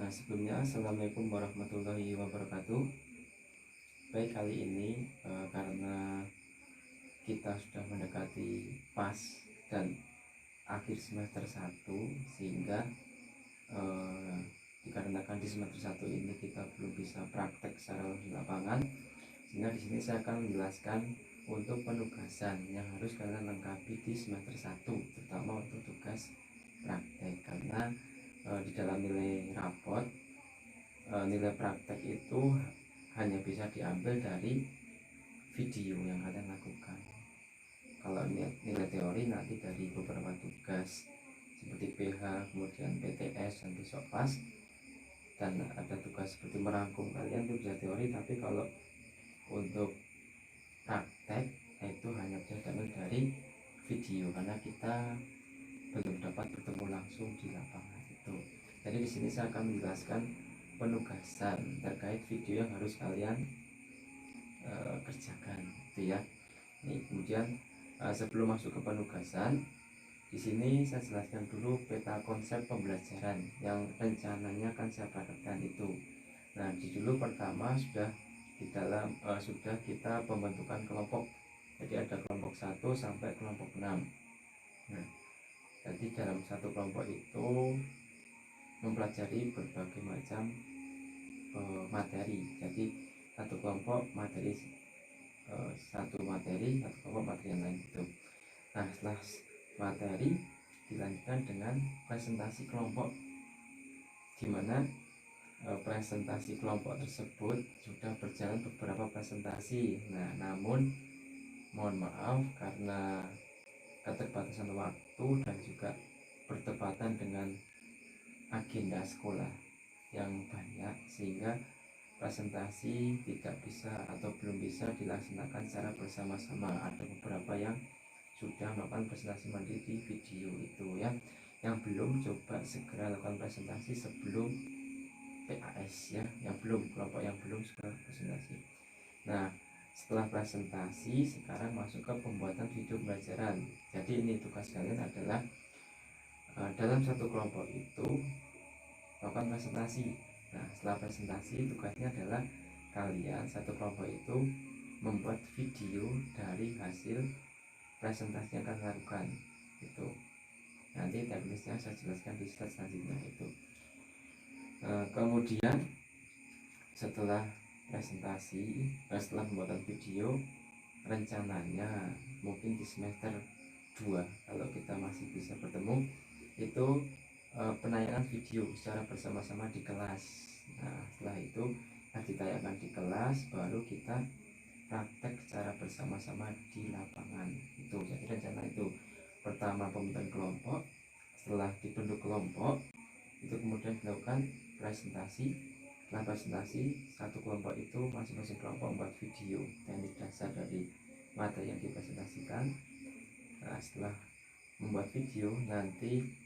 Nah, sebelumnya Assalamualaikum warahmatullahi wabarakatuh. Baik, kali ini karena kita sudah mendekati pas dan akhir semester 1, sehingga dikarenakan di semester 1 ini kita belum bisa praktek secara di lapangan, sehingga di sini saya akan menjelaskan untuk penugasan yang harus kalian lengkapi di semester 1, terutama untuk tugas praktek. Karena di dalam nilai raport, nilai praktek itu hanya bisa diambil dari video yang kalian lakukan. Kalau nilai teori nanti dari beberapa tugas seperti PH, kemudian PTS dan besok pas, dan ada tugas seperti merangkum, kalian itu bisa teori. Tapi kalau untuk praktek itu hanya bisa diambil dari video karena kita belum dapat bertemu langsung di lapangan itu. Jadi di sini saya akan menjelaskan penugasan terkait video yang harus kalian kerjakan, gitu ya. Nih, kemudian sebelum masuk ke penugasan, di sini saya jelaskan dulu peta konsep pembelajaran yang rencananya akan saya praktekkan itu. Nah, di dulu pertama sudah di dalam sudah kita pembentukan kelompok. Jadi ada kelompok 1 sampai kelompok 6. Nah, jadi dalam satu kelompok itu mempelajari berbagai macam materi. Jadi satu kelompok materi satu kelompok materi yang lain itu. Nah, setelah materi dilanjutkan dengan presentasi kelompok, di mana presentasi kelompok tersebut sudah berjalan beberapa presentasi. Nah, namun mohon maaf karena keterbatasan waktu dan juga bertepatan dengan agenda sekolah yang banyak, sehingga presentasi tidak bisa atau belum bisa dilaksanakan secara bersama-sama. Ada beberapa yang sudah melakukan presentasi mandiri di video itu ya. Yang belum, coba segera lakukan presentasi sebelum PAS ya. Yang belum, kelompok yang belum segera presentasi. Nah, setelah presentasi sekarang masuk ke pembuatan video pembelajaran. Jadi ini tugas kalian adalah dalam satu kelompok itu lakukan presentasi. Nah, setelah presentasi tugasnya adalah kalian satu kelompok itu membuat video dari hasil presentasi yang akan lakukan itu. Nanti teknisnya saya jelaskan di slide selanjutnya itu. Kemudian setelah presentasi, setelah pembuatan video, rencananya mungkin di semester 2 kalau kita masih bisa bertemu itu penayangan video secara bersama-sama di kelas. Nah, setelah itu ditayangkan di kelas, baru kita praktek secara bersama-sama di lapangan itu. Jadi rencana itu pertama pembentukan kelompok, setelah dibentuk kelompok itu kemudian dilakukan presentasi. Setelah presentasi satu kelompok itu masing-masing kelompok membuat video teknik dasar dari materi yang dipresentasikan. Nah, setelah membuat video, nanti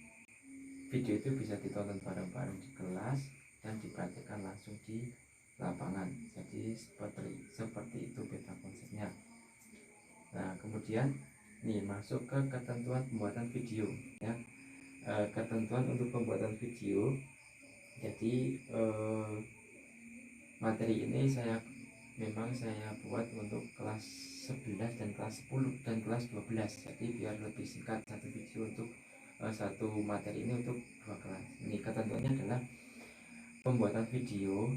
video itu bisa ditonton bareng-bareng di kelas dan dipraktikkan langsung di lapangan. Jadi seperti itu peta konsepnya. Nah, kemudian nih masuk ke ketentuan pembuatan video ya. Ketentuan untuk pembuatan video. Jadi materi ini memang saya buat untuk kelas 11 dan kelas 10 dan kelas 12. Jadi biar lebih singkat satu video untuk satu materi ini untuk dua kelas. Ini ketentuannya adalah pembuatan video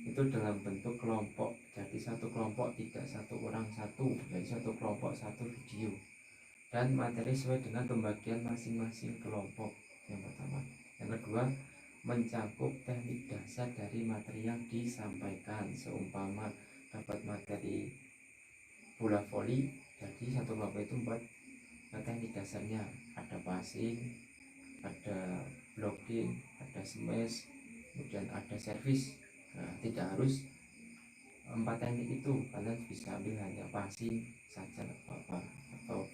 itu dalam bentuk kelompok. Jadi satu kelompok tidak satu orang satu, jadi satu kelompok satu video. Dan materi sesuai dengan pembagian masing-masing kelompok. Yang pertama. Yang kedua, mencakup teknik dasar dari materi yang disampaikan. Seumpama dapat materi bola voli, jadi satu kelompok itu membuat teknik dasarnya. Ada passing, ada blocking, ada smash, kemudian ada servis. Nah, tidak harus 4 teknik itu, kalian bisa ambil hanya passing saja nggak apa-apa, atau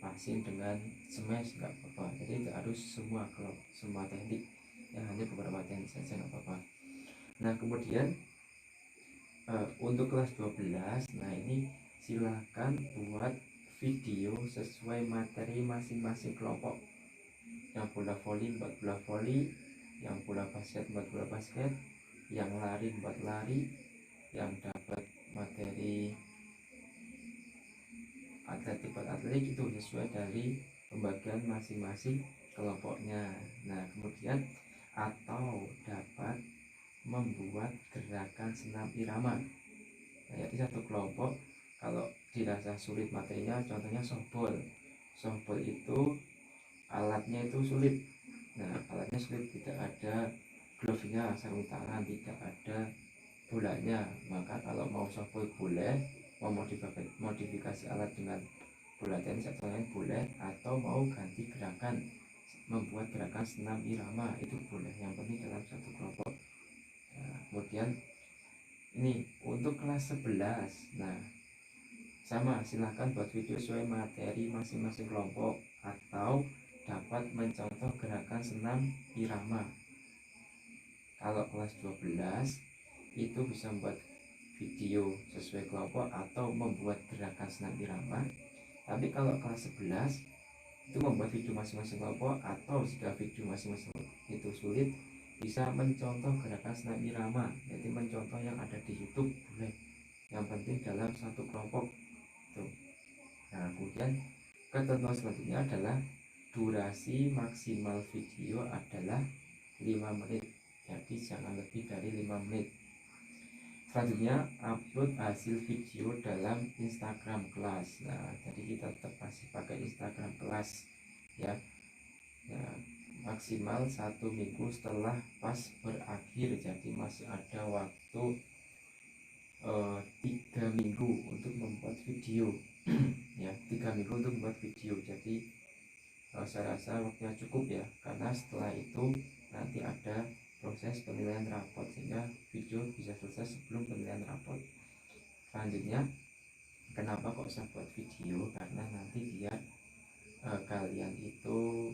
passing dengan smash nggak apa-apa. Jadi tidak harus semua teknik, yang hanya beberapa teknik saja nggak apa-apa. Nah, kemudian untuk kelas 12, nah ini silahkan buat video sesuai materi masing-masing kelompok. Yang bola voli buat bola voli, yang bola basket buat bola basket, yang lari buat lari, yang dapat materi atletik buat atletik, itu sesuai dari pembagian masing-masing kelompoknya. Nah kemudian atau dapat membuat gerakan senam irama. Nah, jadi satu kelompok kalau dirasa sulit materinya, contohnya softball. Softball itu alatnya itu sulit. Nah alatnya sulit, tidak ada glove-nya, sarung tangan, tidak ada bolanya. Maka kalau mau softball boleh, mau modifikasi alat dengan bola tenis atau lain boleh, atau mau ganti gerakan, membuat gerakan senam irama itu boleh, yang penting dalam satu kelompok. Nah, kemudian ini untuk kelas 11. Nah sama, silahkan buat video sesuai materi masing-masing kelompok, atau dapat mencontoh gerakan senam irama. Kalau kelas 12 itu bisa membuat video sesuai kelompok atau membuat gerakan senam irama. Tapi kalau kelas 11 itu membuat video masing-masing kelompok, atau jika video masing-masing itu sulit, bisa mencontoh gerakan senam irama. Jadi mencontoh yang ada di YouTube boleh, yang penting dalam satu kelompok tuh. Nah kemudian ketentuan selanjutnya adalah durasi maksimal video adalah 5 menit, jadi jangan lebih dari 5 menit. Selanjutnya upload hasil video dalam Instagram kelas. Nah jadi kita tetap masih pakai Instagram kelas ya. Nah, maksimal 1 minggu setelah pas berakhir, jadi masih ada waktu 3 minggu untuk membuat video ya, 3 minggu untuk membuat video. Jadi saya rasa waktunya cukup ya, karena setelah itu nanti ada proses penilaian rapot, sehingga video bisa selesai sebelum penilaian rapot. Selanjutnya kenapa kok saya buat video, karena nanti biar kalian itu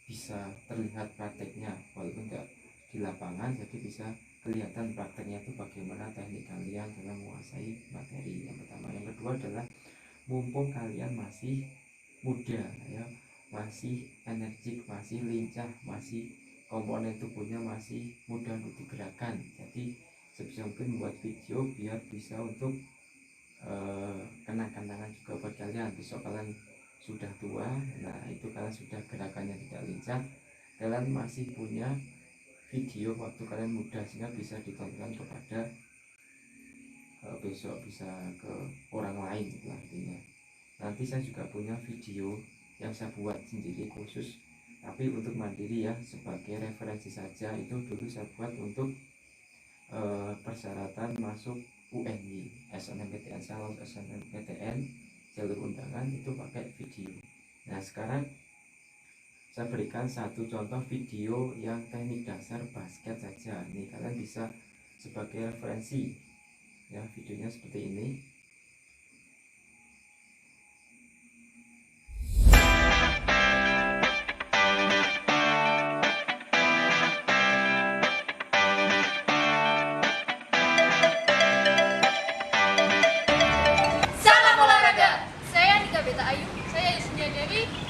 bisa terlihat prakteknya, walaupun enggak di lapangan, jadi bisa kelihatan prakteknya itu bagaimana teknik kalian dalam menguasai materi. Yang pertama. Yang kedua adalah mumpung kalian masih muda ya, masih energik, masih lincah, masih komponen tubuhnya masih mudah untuk digerakkan, jadi sebisa mungkin membuat video biar bisa untuk kenang-kenangan juga buat kalian. Besok kalian sudah tua, nah itu kalian sudah gerakannya tidak lincah, kalian masih punya video waktu kalian muda, sehingga bisa ditonton kepada besok bisa ke orang lain lah intinya. Nanti saya juga punya video yang saya buat sendiri khusus, tapi untuk mandiri ya, sebagai referensi saja. Itu dulu saya buat untuk persyaratan masuk UNY, SNMPTN, calon SNMPTN jalur undangan itu pakai video. Nah sekarang saya berikan satu contoh video yang teknik dasar basket saja. Ini kalian bisa sebagai referensi ya, videonya seperti ini.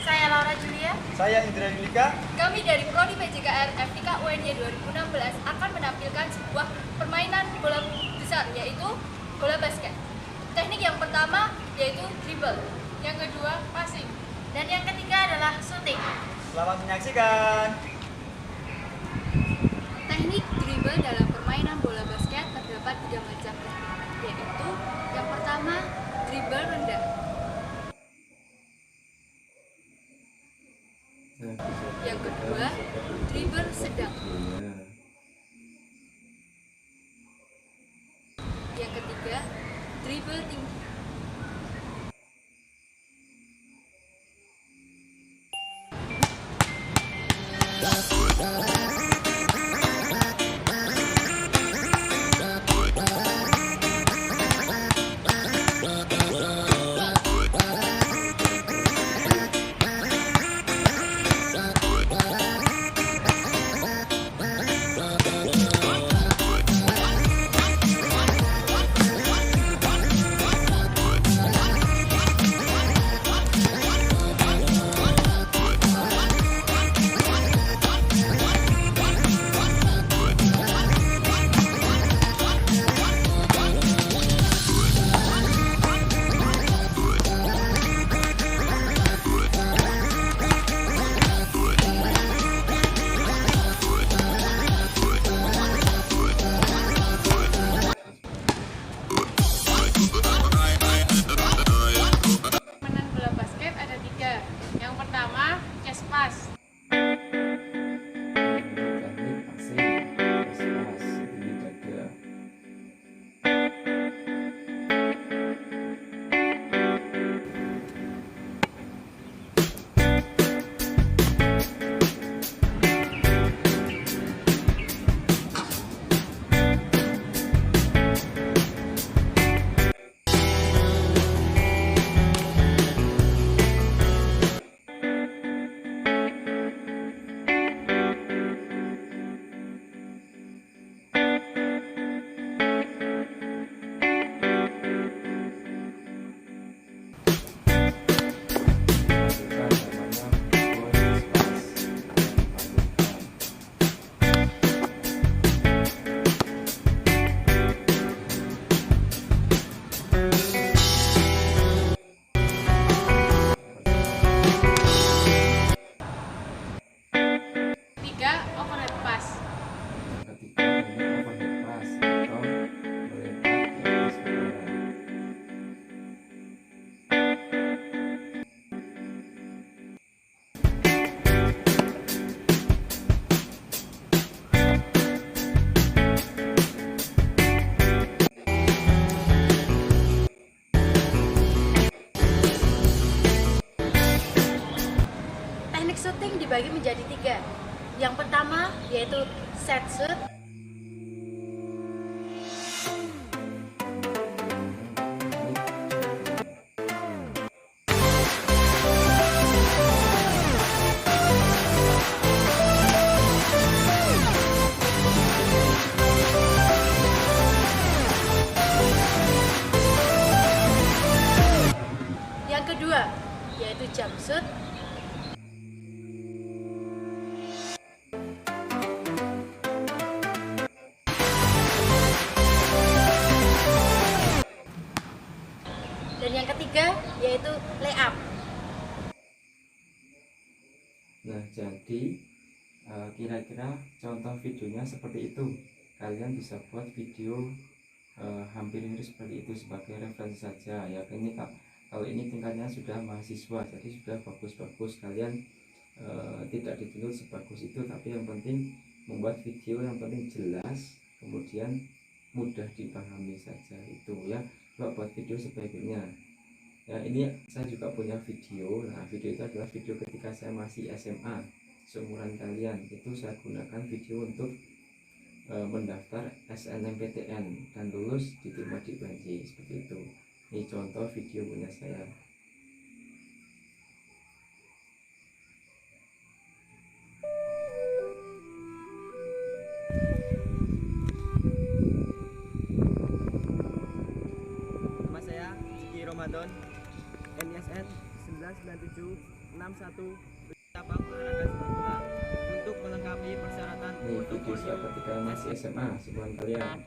Saya Laura Julia. Saya Indra Yulika. Kami dari Prodi PJKR FIK UNY 2016 akan menampilkan sebuah permainan bola besar, yaitu bola basket. Teknik yang pertama yaitu dribble, yang kedua passing, dan yang ketiga adalah shooting. Selamat menyaksikan. Teknik dribble dalam permainan bola basket terdapat 3 macam teknik, yaitu yang pertama dribble rendah, yang kedua dribble sedang, yang ketiga dribble tinggi. dibagi menjadi 3. Yang pertama yaitu set shoot, yang kedua yaitu jump shoot, dan yang ketiga yaitu layup. Nah, jadi kira-kira contoh videonya seperti itu. Kalian bisa buat video hampir mirip seperti itu sebagai referensi saja ya. Ini kalau ini tingkatnya sudah mahasiswa, jadi sudah bagus-bagus. Kalian tidak dituntut sebagus itu, tapi yang penting membuat video yang penting jelas, kemudian mudah dipahami saja itu ya. Coba buat video sebaiknya ya. Ini saya juga punya video. Nah, video itu adalah video ketika saya masih SMA, seumuran kalian. Itu saya gunakan video untuk mendaftar SNMPTN dan lulus diterima di UNJ seperti itu. Ini contoh video punya saya. Nama saya Ziki Ramadan, NISN 99761 cabang olahraga sepak bola. Untuk melengkapi persyaratan Ini video saya ketika masih SMA, seumuran kalian.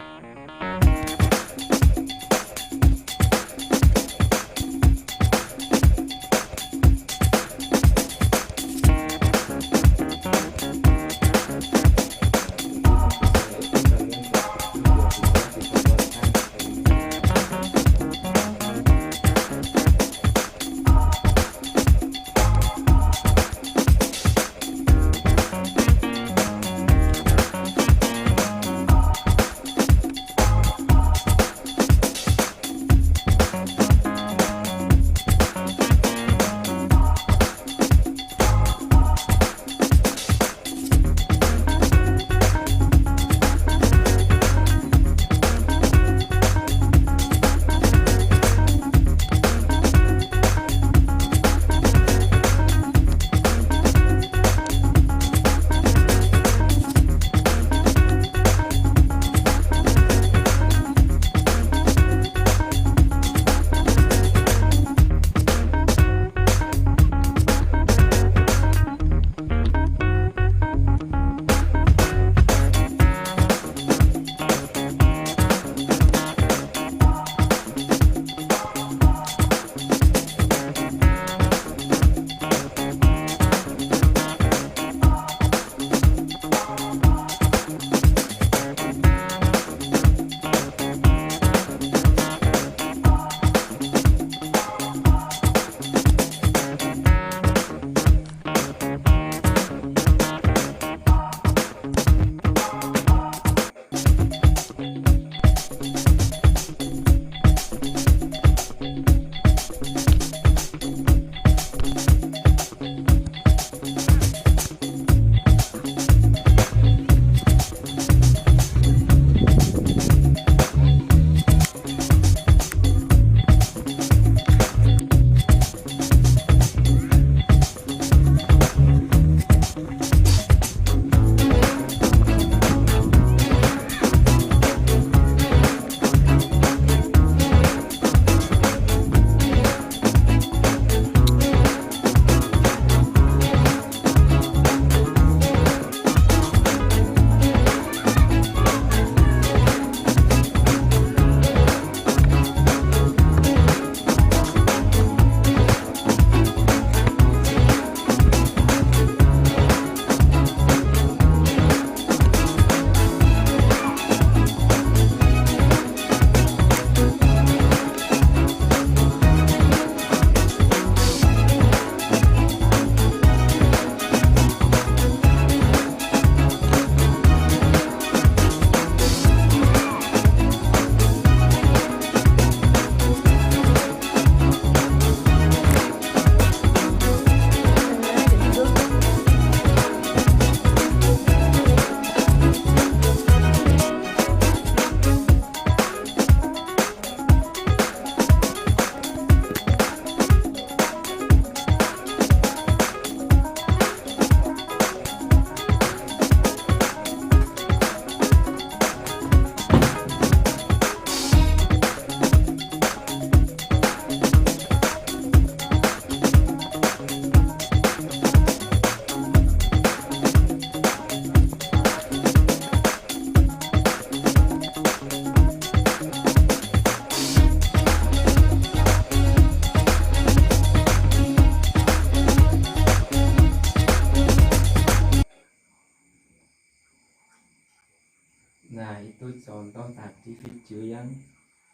Nah, itu contoh tadi video yang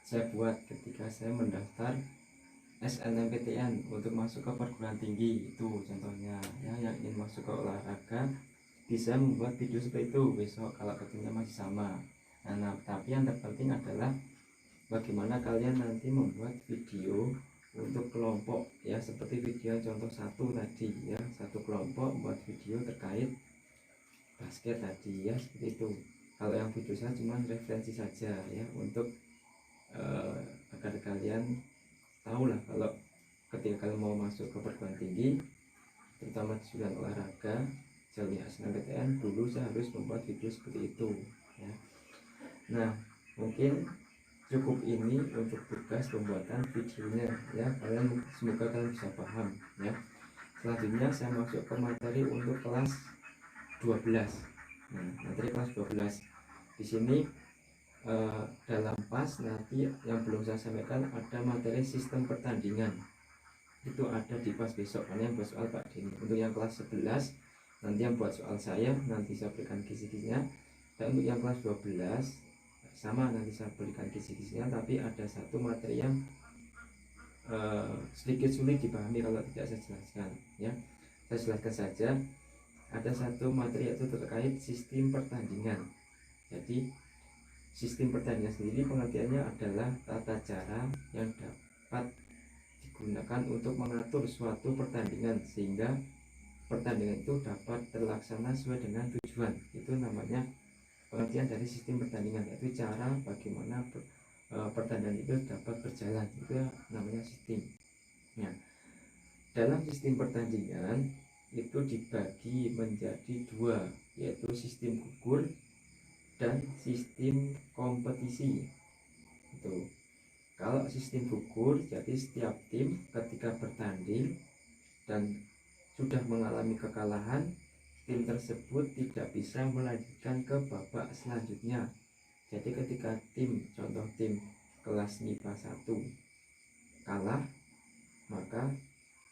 saya buat ketika saya mendaftar SNMPTN untuk masuk ke perguruan tinggi. Itu contohnya ya, yang ingin masuk ke olahraga bisa membuat video seperti itu besok kalau ketemunya masih sama. Nah, tapi yang terpenting adalah bagaimana kalian nanti membuat video untuk kelompok ya, seperti video contoh satu tadi ya, satu kelompok membuat video terkait basket tadi ya, seperti itu. Kalau yang video saya cuma referensi saja ya, untuk agar kalian tahu lah kalau ketika kalian mau masuk ke perguruan tinggi, terutama di bidang olahraga jalur SNMPTN, dulu saya harus membuat video seperti itu ya. Nah, mungkin cukup ini untuk tugas pembuatan videonya ya, kalian semoga kalian bisa paham ya. Selanjutnya saya masuk ke materi untuk kelas 12. Nah, materi kelas 12 di sini dalam pas nanti yang belum saya sampaikan ada materi sistem pertandingan, itu ada di pas besok karena yang buat soal Pak Denny. Untuk yang kelas 11 nanti yang buat soal saya nanti saya berikan kisi-kisinya, dan untuk yang kelas 12 sama nanti saya berikan kisi-kisinya, tapi ada satu materi yang sedikit sulit dipahami kalau tidak saya jelaskan ya. Saya jelaskan saja, ada satu materi yaitu terkait sistem pertandingan. Jadi sistem pertandingan sendiri pengertiannya adalah tata cara yang dapat digunakan untuk mengatur suatu pertandingan sehingga pertandingan itu dapat terlaksana sesuai dengan tujuan. Itu namanya pengertian dari sistem pertandingan, yaitu cara bagaimana pertandingan itu dapat berjalan, itu namanya sistem. Nah, dalam sistem pertandingan itu dibagi menjadi dua, yaitu sistem gugur dan sistem kompetisi. Itu kalau sistem gugur, jadi setiap tim ketika bertanding dan sudah mengalami kekalahan, tim tersebut tidak bisa melanjutkan ke babak selanjutnya. Jadi ketika tim, contoh tim kelas MIPA 1 kalah, maka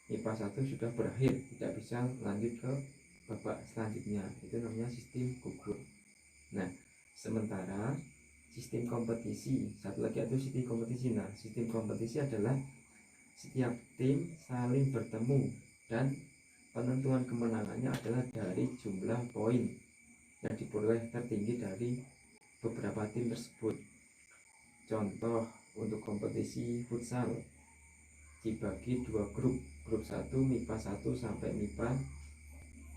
MIPA 1 sudah berakhir, tidak bisa lanjut ke babak selanjutnya. Itu namanya sistem gugur. Nah, sementara sistem kompetisi, satu lagi itu sistem kompetisi. Nah, sistem kompetisi adalah setiap tim saling bertemu dan penentuan kemenangannya adalah dari jumlah poin yang diperoleh tertinggi dari beberapa tim tersebut. Contoh untuk kompetisi futsal dibagi dua grup, grup 1 MIPA 1 sampai MIPA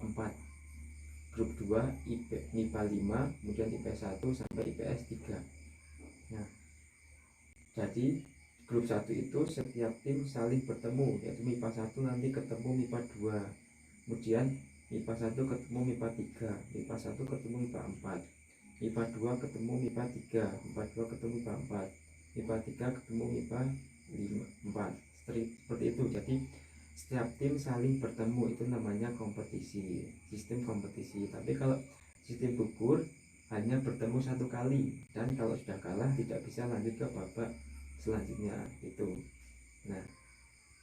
4, grup 2 MIPA 5, kemudian IPS 1 sampai IPS 3. Nah, jadi grup 1 itu setiap tim saling bertemu, yaitu MIPA 1 nanti ketemu MIPA 2, kemudian MIPA 1 ketemu MIPA 3, MIPA 1 ketemu MIPA 4, MIPA 2 ketemu MIPA 3, MIPA 2 ketemu MIPA 4, MIPA 3 ketemu MIPA 4, seperti itu. Jadi setiap tim saling bertemu, itu namanya kompetisi, sistem kompetisi. Tapi kalau sistem gugur hanya bertemu satu kali, dan kalau sudah kalah tidak bisa lanjut ke babak selanjutnya itu. Nah,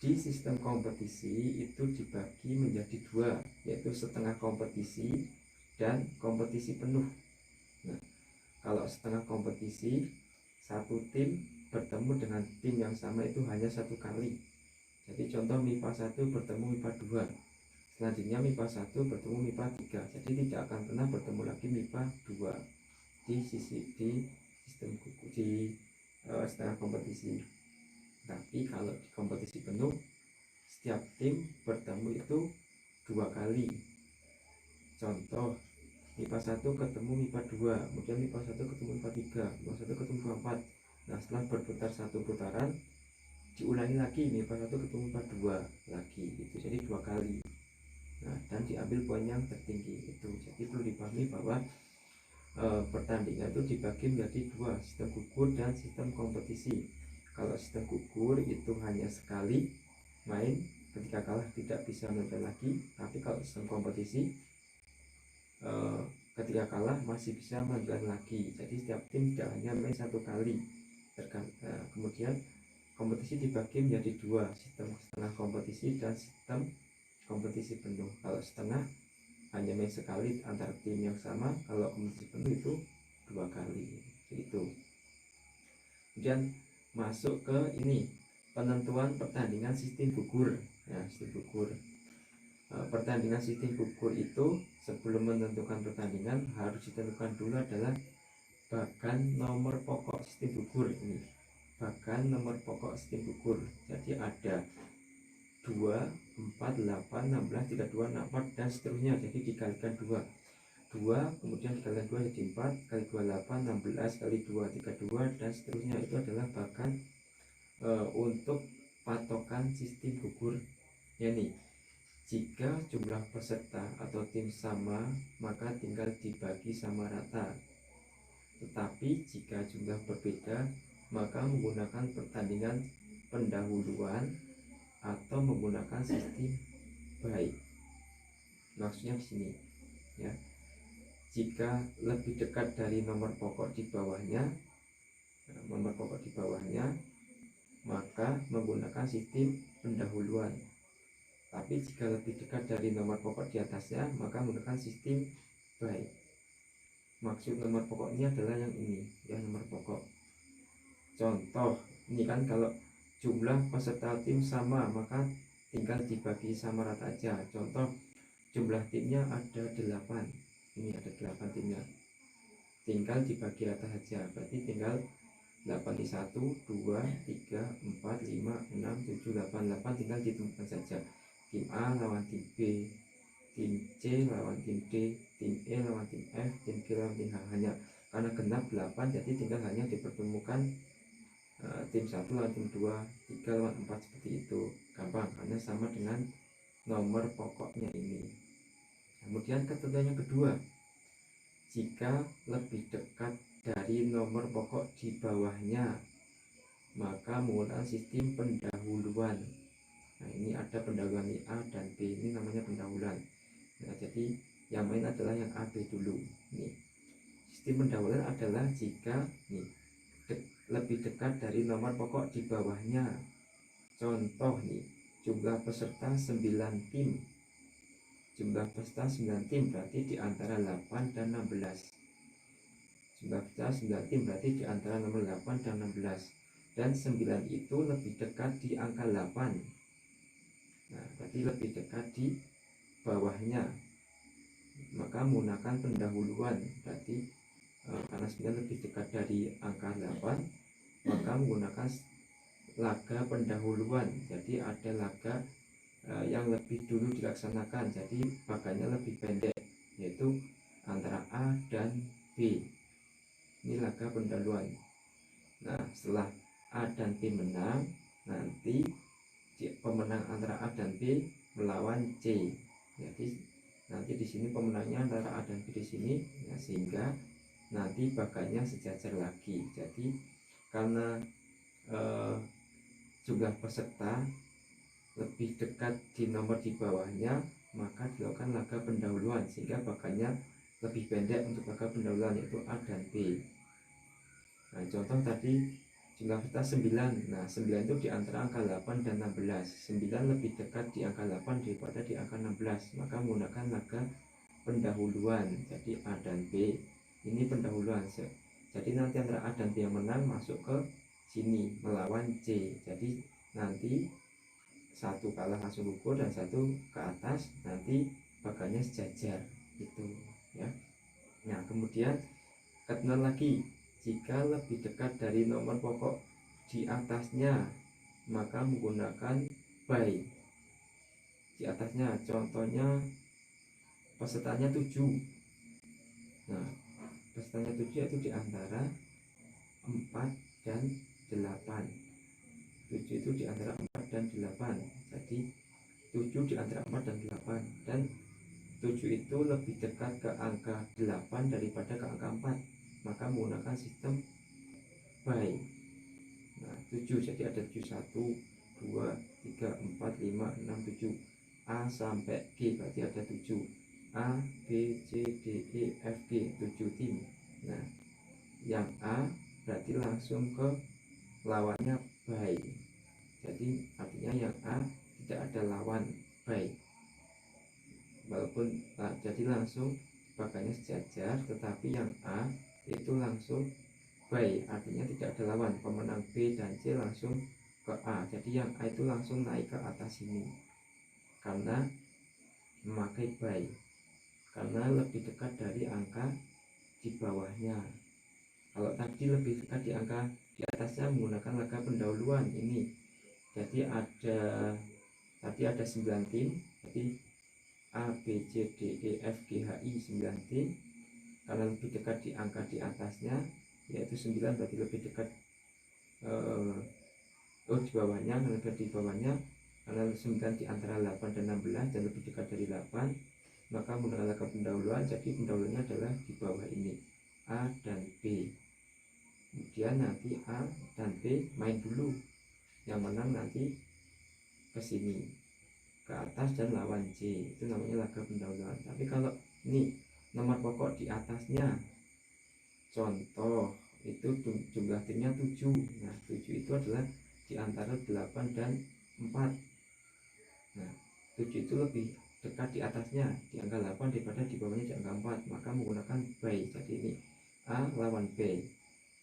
di sistem kompetisi itu dibagi menjadi dua, yaitu setengah kompetisi dan kompetisi penuh. Nah, kalau setengah kompetisi, satu tim bertemu dengan tim yang sama itu hanya satu kali. Jadi contoh MIPA 1 bertemu MIPA 2, selanjutnya MIPA 1 bertemu MIPA 3, jadi tidak akan pernah bertemu lagi MIPA 2 di sistem di setengah kompetisi. Tapi kalau di kompetisi penuh, setiap tim bertemu itu dua kali. Contoh MIPA 1 ketemu MIPA 2, kemudian MIPA 1 ketemu MIPA 3, MIPA 1 ketemu MIPA 4. Nah, setelah berputar satu putaran diulangi lagi, MIPA 1 ketemu MIPA 2 lagi, itu jadi dua kali. Nah, dan diambil poin yang tertinggi itu. Jadi perlu dipahami bahwa pertandingan itu dibagi menjadi dua, sistem gugur dan sistem kompetisi. Kalau sistem gugur itu hanya sekali main, ketika kalah tidak bisa main lagi. Tapi kalau sistem kompetisi ketika kalah masih bisa melanjutkan lagi. Jadi setiap tim tidak hanya main satu kali. Kemudian kompetisi dibagi menjadi dua, sistem setengah kompetisi dan sistem kompetisi penuh. Kalau setengah hanya main sekali antar tim yang sama, kalau kompetisi penuh itu 2 kali itu. Kemudian masuk ke ini penentuan pertandingan sistem gugur. Ya, sistem gugur. Pertandingan sistem gugur itu sebelum menentukan pertandingan harus ditentukan dulu adalah bagan nomor pokok sistem gugur ini. Bagan nomor pokok sistem gugur. Jadi ada 2, 4, 8, 16, 32, 64 dan seterusnya. Jadi dikalikan 2 kemudian dikalikan 2 jadi 4 kali 2 8, 16 kali 2 32 dan seterusnya. Itu adalah bagan untuk patokan sistem gugur. Yani jika jumlah peserta atau tim sama maka tinggal dibagi sama rata. Tetapi jika jumlah berbeda maka menggunakan pertandingan pendahuluan atau menggunakan sistem baik. Maksudnya di sini ya. Jika lebih dekat dari nomor pokok di bawahnya, maka menggunakan sistem pendahuluan. Tapi jika lebih dekat dari nomor pokok di atasnya, maka menggunakan sistem baik. Maksud nomor pokok ini adalah yang ini, ya, nomor pokok. Contoh, ini kan kalau jumlah peserta tim sama, maka tinggal dibagi sama rata aja. Contoh, jumlah timnya ada 8. Ini ada 8 timnya, tinggal dibagi rata saja. Berarti tinggal 8 di 1, 2, 3, 4, 5, 6, 7, 8 tinggal ditentukan saja. Tim A lawan tim B, tim C lawan tim D, tim E lawan tim F, tim G lawan tim H. Hanya karena genap 8 jadi tinggal hanya dipertemukan tim 1 lawan tim 2, 3 lawan 4 seperti itu. Gampang karena sama dengan nomor pokoknya ini. Kemudian ketentuan yang kedua, jika lebih dekat dari nomor pokok di bawahnya maka menggunakan sistem pendahuluan. Nah, ini ada pendahuluan A dan B, ini namanya pendahuluan. Nah, jadi yang main adalah yang A, B dulu. Nih, sistem pendahuluan adalah jika lebih dekat dari nomor pokok di bawahnya. Contoh nih, jumlah peserta 9 tim. Jumlah peserta 9 tim berarti di antara 8 dan 16. Jumlah peserta 9 tim berarti di antara nomor 8 dan 16. Dan 9 itu lebih dekat di angka 8. Nah, berarti lebih dekat di bawahnya. Maka menggunakan pendahuluan. Berarti karena 9 lebih dekat dari angka 8, maka menggunakan laga pendahuluan. Jadi ada laga yang lebih dulu dilaksanakan, jadi bagannya lebih pendek, yaitu antara A dan B. Ini laga pendahuluan. Nah, setelah A dan B menang, nanti pemenang antara A dan B melawan C. Jadi nanti di sini pemenangnya antara A dan B di sini, ya, sehingga nanti bagannya sejajar lagi. Jadi karena jumlah peserta lebih dekat di nomor di bawahnya, maka dilakukan laga pendahuluan sehingga bagannya lebih pendek untuk laga pendahuluan, yaitu A dan B. Nah, contoh tadi jumlah peserta 9. Nah, 9 itu di antara angka 8 dan 16. 9 lebih dekat di angka 8 daripada di angka 16, maka menggunakan laga pendahuluan. Jadi A dan B ini pendahuluan. Jadi nanti antara A dan B yang menang masuk ke sini melawan C. Jadi nanti satu kalah langsung gugur dan satu ke atas, nanti bagannya sejajar gitu ya. Nah, kemudian ketentuan lagi, jika lebih dekat dari nomor pokok di atasnya maka menggunakan by. Di atasnya contohnya pesertanya 7. Nah, pesertanya 7 itu di antara 4 dan 8. 7 itu di antara 4 dan 8. Jadi 7 di antara 4 dan 8. Dan 7 itu lebih dekat ke angka 8 daripada ke angka 4, maka menggunakan sistem by. Nah, 7 jadi ada 7, 1, 2, 3, 4, 5, 6, 7. A sampai G berarti ada 7. A, B, C, D, E, F, G, 7 tim. Nah, yang A berarti langsung ke lawannya by. Jadi artinya yang A tidak ada lawan by. Walaupun jadi langsung bagannya sejajar, tetapi yang A itu langsung by, artinya tidak ada lawan. Pemenang B dan C langsung ke A, jadi yang A itu langsung naik ke atas ini karena memakai by, karena lebih dekat dari angka di bawahnya. Kalau tadi lebih dekat di angka di atasnya menggunakan laga pendahuluan ini, jadi tadi ada 9 tim, jadi A, B, C, D, E, F, G, H, I 9 tim. Karena lebih dekat di angka di atasnya yaitu 9, berarti lebih dekat di bawahnya, karena lebih di bawahnya, karena 9 di antara 8 dan 16 dan lebih dekat dari 8, maka menggunakan laga pendahuluan. Jadi pendahuluannya adalah di bawah ini, A dan B. Kemudian nanti A dan B main dulu, yang menang nanti ke sini ke atas dan lawan C, itu namanya laga pendahuluan. Tapi kalau ini nomor pokok di atasnya, contoh itu jumlah timnya 7. Nah 7 itu adalah di antara 8 dan 4. Nah 7 itu lebih dekat di atasnya di angka 8 daripada di bawahnya di angka 4, maka menggunakan by. Jadi ini A lawan B,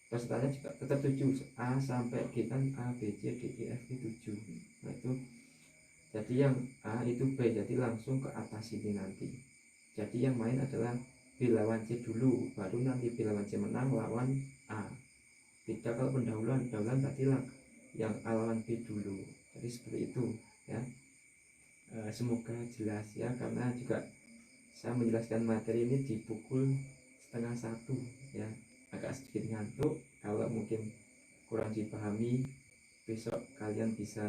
pesertanya juga tetap 7, A sampai G kan A, B, C, D, E, F, G 7. Nah itu jadi yang A itu B, jadi langsung ke atas ini nanti. Jadi yang main adalah B lawan C dulu, baru nanti B lawan C menang lawan A. Tidak kalau pendahuluan berarti lah yang A lawan B dulu. Jadi seperti itu ya. Semoga jelas ya, karena juga saya menjelaskan materi ini di pukul 12:30 ya, agak sedikit ngantuk. Kalau mungkin kurang dipahami, besok kalian bisa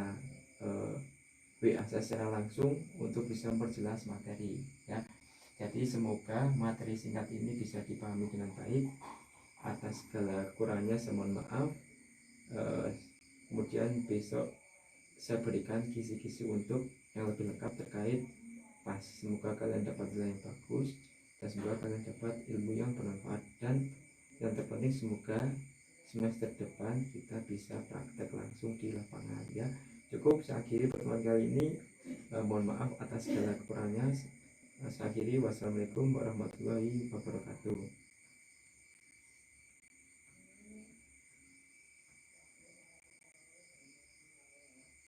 WA saya secara langsung untuk bisa memperjelas materi ya. Jadi semoga materi singkat ini bisa dipahami dengan baik. Atas segala kurangnya saya mohon maaf. Kemudian besok saya berikan kisi-kisi untuk yang lebih lengkap terkait PAS. Semoga kalian dapat nilai yang bagus dan semoga kalian dapat ilmu yang bermanfaat, dan yang terpenting semoga semester depan kita bisa praktek langsung di lapangan ya. Cukup saya akhiri pertemuan kali ini. Mohon maaf atas segala kekurangannya. Saya akhiri. Wassalamualaikum warahmatullahi wabarakatuh.